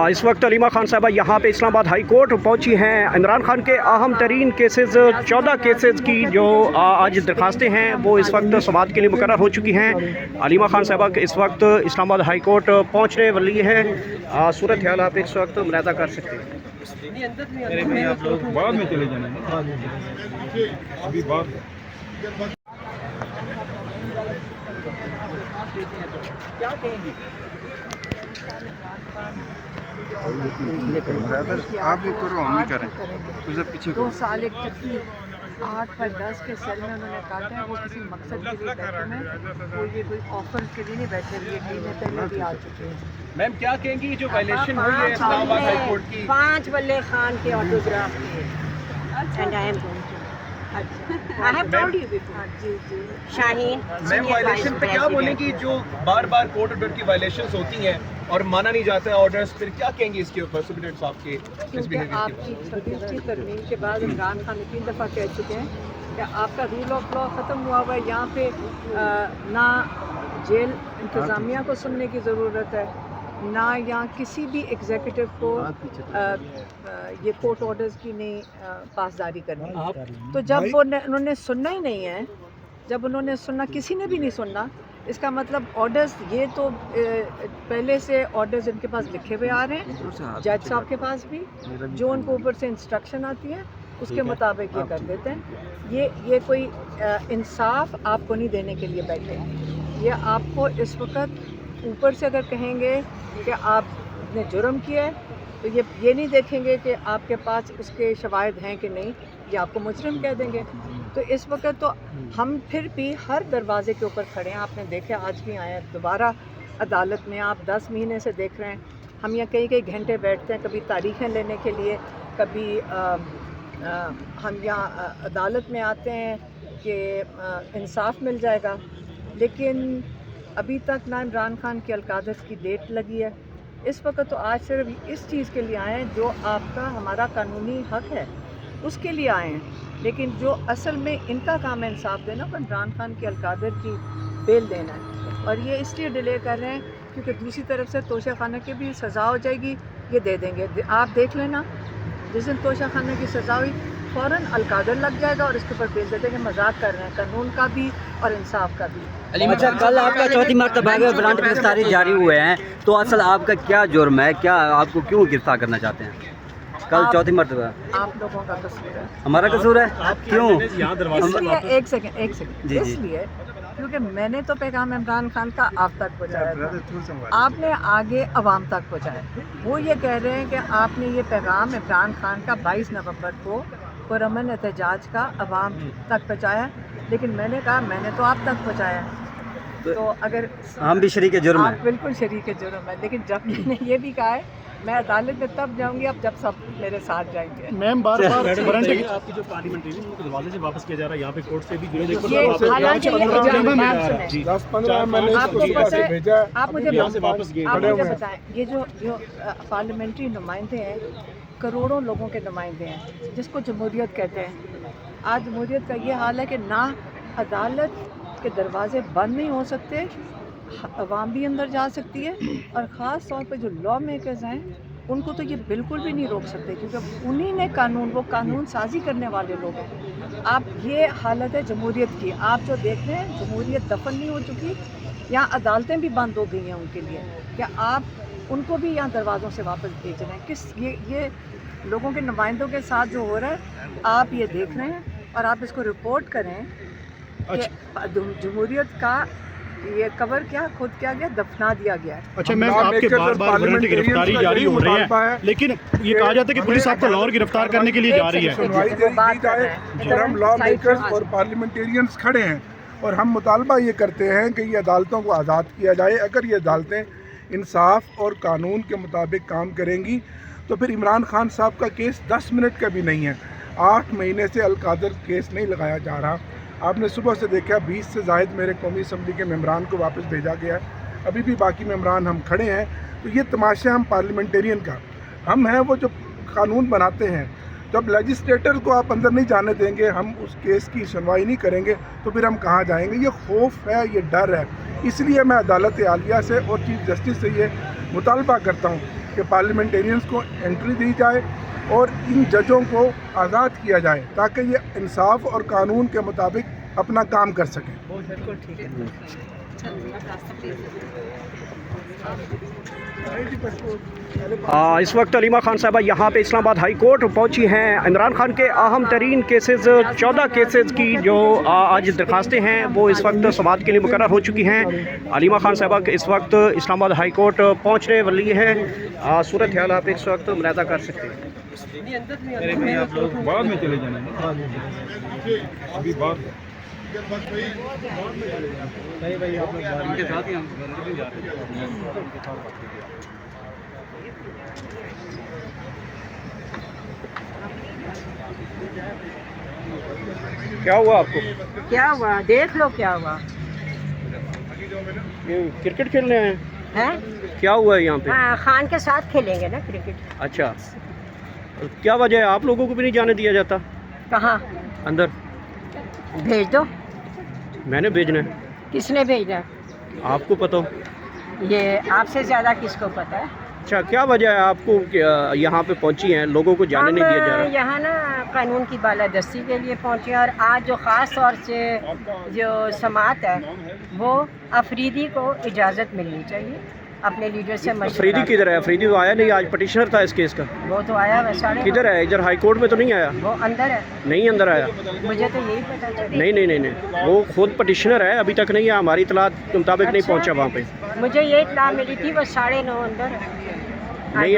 اس وقت علیمہ خان صاحبہ یہاں پہ اسلام آباد ہائی کورٹ پہنچی ہیں۔ عمران خان کے اہم ترین کیسز 14 کیسز کی جو آج درخواستیں ہیں وہ اس وقت سماعت کے لیے مقرر ہو چکی ہیں۔ علیمہ خان صاحبہ اس وقت اسلام آباد ہائی کورٹ پہنچنے والی ہے۔ صورت حال آپ اس وقت ملاحظہ کر سکتے ہیں۔ آپ لوگ بعد میں چلے جانا ابھی بعد آپ بھی کرو ہم بھی کریں 2 سال ایک چکی 8 پر 10 کے سیل میں انہوں نے کاٹا ہے۔ وہ کسی مقصد کے لیے بیٹھے ہیں، وہ یہ کوئی آفر کے لیے نہیں بیٹھے ہوئے، ٹیمیں پہلے بھی آ چکے ہیں۔ میم کیا کہیں گی جو وائلیشن ہوئی ہے اسلام آباد ہائی کورٹ کی؟ 5 ولے خان کے آٹوگراف کے and I am going to I have told you before. Shaheen ma'am violation پہ کیا بولیں گی جو بار بار کورٹ آرڈر کی وائلیشنز ہوتی ہیں اور مانا نہیں جاتا ہے آرڈرز، پھر کیا کہیں گے اس کے اوپر سپرنٹینڈنٹ صاحب کے اس کیونکہ بیہیویئر آپ کے کی 26 ترمیم کے بعد عمران خان نے 3 دفعہ کہہ چکے ہیں کہ آپ کا رول آف لا ختم ہوا ہوا ہے۔ یہاں پہ نہ جیل انتظامیہ کو سننے کی ضرورت ہے، نہ یہاں کسی بھی ایگزیکٹو کو یہ کورٹ آرڈرز کی نہیں پاسداری کرنی۔ تو جب انہوں نے سننا ہی نہیں ہے، جب انہوں نے سننا، کسی نے بھی نہیں سننا، اس کا مطلب آرڈرز یہ تو پہلے سے آرڈرز ان کے پاس لکھے ہوئے آ رہے ہیں، جج صاحب کے پاس بھی، جو ان کو اوپر سے انسٹرکشن آتی ہے اس کے مطابق یہ کر دیتے ہیں۔ یہ کوئی انصاف آپ کو نہیں دینے کے لیے بیٹھے ہیں۔ یہ آپ کو اس وقت اوپر سے اگر کہیں گے کہ آپ نے جرم کیا ہے تو یہ نہیں دیکھیں گے کہ آپ کے پاس اس کے شواہد ہیں کہ نہیں، یہ آپ کو مجرم کہہ دیں گے۔ تو اس وقت تو ہم پھر بھی ہر دروازے کے اوپر کھڑے ہیں۔ آپ نے دیکھا آج بھی آئے ہیں دوبارہ عدالت میں، آپ 10 مہینے سے دیکھ رہے ہیں ہم یہاں کئی گھنٹے بیٹھتے ہیں، کبھی تاریخیں لینے کے لیے، کبھی ہم یہاں عدالت میں آتے ہیں کہ انصاف مل جائے گا، لیکن ابھی تک نہ عمران خان کی القادس کی ڈیٹ لگی ہے۔ اس وقت تو آج صرف اس چیز کے لیے آئے ہیں جو آپ کا ہمارا قانونی حق ہے اس کے لیے آئے ہیں، لیکن جو اصل میں ان کا کام ہے انصاف دینا، وہ عمران خان کی القادر کی بیل دینا ہے۔ اور یہ اس لیے ڈیلے کر رہے ہیں کیونکہ دوسری طرف سے توشہ خانہ کی بھی سزا ہو جائے گی، یہ دے دیں گے۔ آپ دیکھ لینا جس دن توشہ خانہ کی سزا ہوئی فوراً القادر لگ جائے گا اور اس کے اوپر بیل دے دیں گے۔ مذاق کر رہے ہیں قانون کا بھی اور انصاف کا بھی۔ اچھا، کل آپ کا چوتھی مرتبہ وارنٹ گرفتاری جاری ہوئے ہیں، تو اصل آپ کا کیا جرم ہے؟ کیا آپ کو کیوں گرفتار کرنا چاہتے ہیں؟ کل چوتھی مرتبہ آپ لوگوں کا قصور ہے۔ ہمارا قصور ہے؟ کیوں؟ اس لیے ایک سیکنڈ اس لیے کیونکہ میں نے تو پیغام عمران خان کا آپ تک پہنچایا تھا، آپ نے آگے عوام تک پہنچایا۔ وہ یہ کہہ رہے ہیں کہ آپ نے یہ پیغام عمران خان کا 22 نومبر کو پرامن احتجاج کا عوام تک پہنچایا، لیکن میں نے کہا میں نے تو آپ تک پہنچایا۔ تو اگر ہم بھی شریک جرم ہیں؟ آپ بالکل شریک جرم ہے، لیکن جب میں نے یہ بھی کہا ہے میں عدالت میں تب جاؤں گی اب جب سب میرے ساتھ جائیں گے۔ میم بار بار آپ کی جو پارلیمنٹری دروازے سے واپس کیا جا رہا ہے، یہاں پہ کورٹ سے بھی حالانکہ آپ مجھے بتائیں، یہ جو پارلیمنٹری نمائندے ہیں کروڑوں لوگوں کے نمائندے ہیں جس کو جمہوریت کہتے ہیں۔ آج جمہوریت کا یہ حال ہے کہ نہ عدالت کے دروازے بند نہیں ہو سکتے، عوام بھی اندر جا سکتی ہے، اور خاص طور پہ جو لا میکرز ہیں ان کو تو یہ بالکل بھی نہیں روک سکتے کیونکہ انہی نے وہ قانون سازی کرنے والے لوگ ہیں۔ آپ یہ حالت ہے جمہوریت کی، آپ جو دیکھ رہے ہیں جمہوریت دفن نہیں ہو چکی، یہاں عدالتیں بھی بند ہو گئی ہیں ان کے لیے، کہ آپ ان کو بھی یہاں دروازوں سے واپس بھیج رہے ہیں۔ یہ لوگوں کے نمائندوں کے ساتھ جو ہو رہا ہے آپ یہ دیکھ رہے ہیں اور آپ اس کو رپورٹ کریں کہ جمہوریت کا یہ کور خود کیا گیا، دفنا دیا گیا ہے۔ اچھا میم، آپ کے بار وارنٹ کی گرفتاری جاری ہو رہی ہے، لیکن یہ کہا جاتا ہے کہ پولیس آپ کو اور گرفتار کرنے کے لیے جا رہی ہے۔ ہم لا میکرز اور پارلیمنٹیرینز کھڑے ہیں اور ہم مطالبہ یہ کرتے ہیں کہ یہ عدالتوں کو آزاد کیا جائے۔ اگر یہ عدالتیں انصاف اور قانون کے مطابق کام کریں گی تو پھر عمران خان صاحب کا کیس 10 منٹ کا بھی نہیں ہے۔ 8 مہینے سے القادر کیس نہیں لگایا جا رہا۔ آپ نے صبح سے دیکھا 20 سے زائد میرے قومی اسمبلی کے ممبران کو واپس بھیجا گیا ہے، ابھی بھی باقی ممبران ہم کھڑے ہیں۔ تو یہ تماشا ہم پارلیمنٹیرین کا، ہم ہیں وہ جو قانون بناتے ہیں۔ جب لیجسلیٹر کو آپ اندر نہیں جانے دیں گے، ہم اس کیس کی سنوائی نہیں کریں گے تو پھر ہم کہاں جائیں گے؟ یہ خوف ہے، یہ ڈر ہے۔ اس لیے میں عدالت عالیہ سے اور چیف جسٹس سے یہ مطالبہ کرتا ہوں کہ پارلیمنٹیرینس کو انٹری دی جائے اور ان ججوں کو آزاد کیا جائے تاکہ یہ انصاف اور قانون کے مطابق اپنا کام کر سکیں. بالکل ٹھیک ہے. اس وقت علیمہ خان صاحبہ یہاں پہ اسلام آباد ہائی کورٹ پہنچی ہیں. عمران خان کے اہم ترین کیسز 14 کیسز کی جو آج درخواستیں ہیں وہ اس وقت سماعت کے لیے مقرر ہو چکی ہیں. علیمہ خان صاحبہ اس وقت اسلام آباد ہائی کورٹ پہنچنے والی ہے. صورت حال آپ اس وقت ملاحظہ کر سکتے ہیں. بعد میں چلے جانا ابھی بعد کیا ہوا آپ کو؟ کیا ہوا دیکھ لو کیا ہوا یہ کرکٹ کھیلنے آئے ہیں؟ ہے. کیا ہوا ہے یہاں پہ؟ ہاں خان کے ساتھ کھیلیں گے نا کرکٹ. اچھا کیا وجہ ہے آپ لوگوں کو بھی نہیں جانے دیا جاتا کہاں اندر؟ بھیج دو. میں نے بھیجنا ہے. کس نے بھیجنا؟ آپ کو پتہ ہو. یہ آپ سے زیادہ کس کو پتہ ہے؟ اچھا کیا وجہ ہے آپ کو یہاں پہ پہنچی ہیں لوگوں کو جانے نہیں دیا جا رہا؟ یہاں نا قانون کی بالادستی کے لیے پہنچے اور آج جو خاص طور سے جو سماعت ہے وہ افریدی کو اجازت ملنی چاہیے اپنے لیڈر سے مشورہ. افریدی کدھر ہے؟ افریدی تو آیا نہیں. آج پٹیشنر تھا اس کیس کا. وہ تو آیا ویسا کدھر ہے؟ ادھر ہائی کورٹ میں تو نہیں آیا. وہ اندر ہے. نہیں اندر آیا. مجھے تو یہی پتا چلا. نہیں وہ خود پٹیشنر ہے. ابھی تک نہیں ہے. ہماری اطلاعات کے مطابق نہیں پہنچا وہاں پہ. مجھے یہ اطلاع ملی تھی وہ 9:30 اندر ہے. نہیں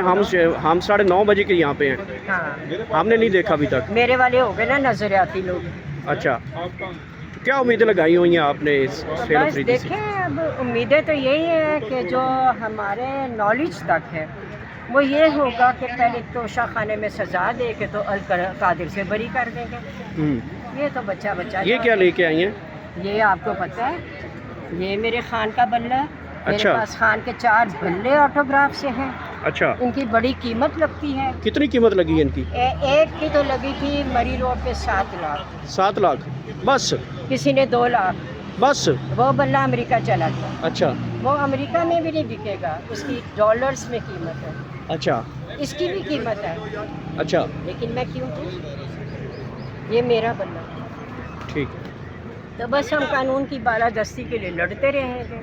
ہم 9:30 بجے کے یہاں پہ ہیں. ہاں ہم نے نہیں دیکھا ابھی تک. میرے والے ہو گئے نا نظریاتی لوگ. اچھا کیا امیدیں لگائی ہوئی ہیں آپ نے اس فیل بس افریدی سے؟ دیکھیں اب امیدیں تو یہی ہیں کہ جو ہمارے نالج تک ہے وہ یہ ہوگا کہ پہلے توشہ خانے میں سزا دے کے تو القادر سے بری کر دیں گے. یہ تو بچہ یہ کیا لے کے آئی ہیں؟ یہ آپ کو پتہ ہے یہ میرے خان کا بلہ ہے. میرے اچھا. پاس خان کے 4 بلے آٹوگراف سے ہیں. اچھا ان کی بڑی قیمت لگتی ہے. کتنی قیمت لگی ہے ان کی؟ ایک کی تو لگی تھی مری روڈ پہ 7 لاکھ. 7 لاکھ بس؟ کسی نے 2 لاکھ. بس؟ وہ بلہ امریکہ چلا گیا. اچھا وہ امریکہ میں بھی نہیں بکے گا. اس کی ڈالرز میں قیمت ہے. اچھا اس کی بھی قیمت ہے. اچھا لیکن میں کیوں دوں؟ یہ میرا بلہ. ٹھیک. تو بس ہم قانون کی بالادستی کے لیے لڑتے رہیں گے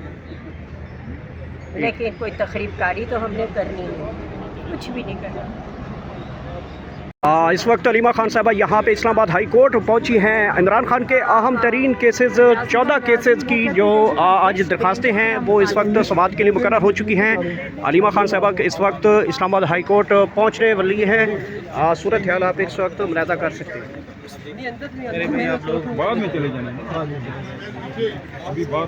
لیکن کوئی تخریب کاری تو ہم نے کرنی نہیں. کچھ بھی نہیں کرنا. اس وقت علیمہ خان صاحبہ یہاں پہ اسلام آباد ہائی کورٹ پہنچی ہیں. عمران خان کے اہم ترین کیسز 14 کیسز کی جو آج درخواستیں ہیں وہ اس وقت سماعت کے لیے مقرر ہو چکی ہیں. علیمہ خان صاحبہ اس وقت اسلام آباد ہائی کورٹ پہنچنے والی ہے. صورت حال آپ اس وقت ملاحظہ کر سکتے ہیں. بعد میں چلے جانا ابھی بعد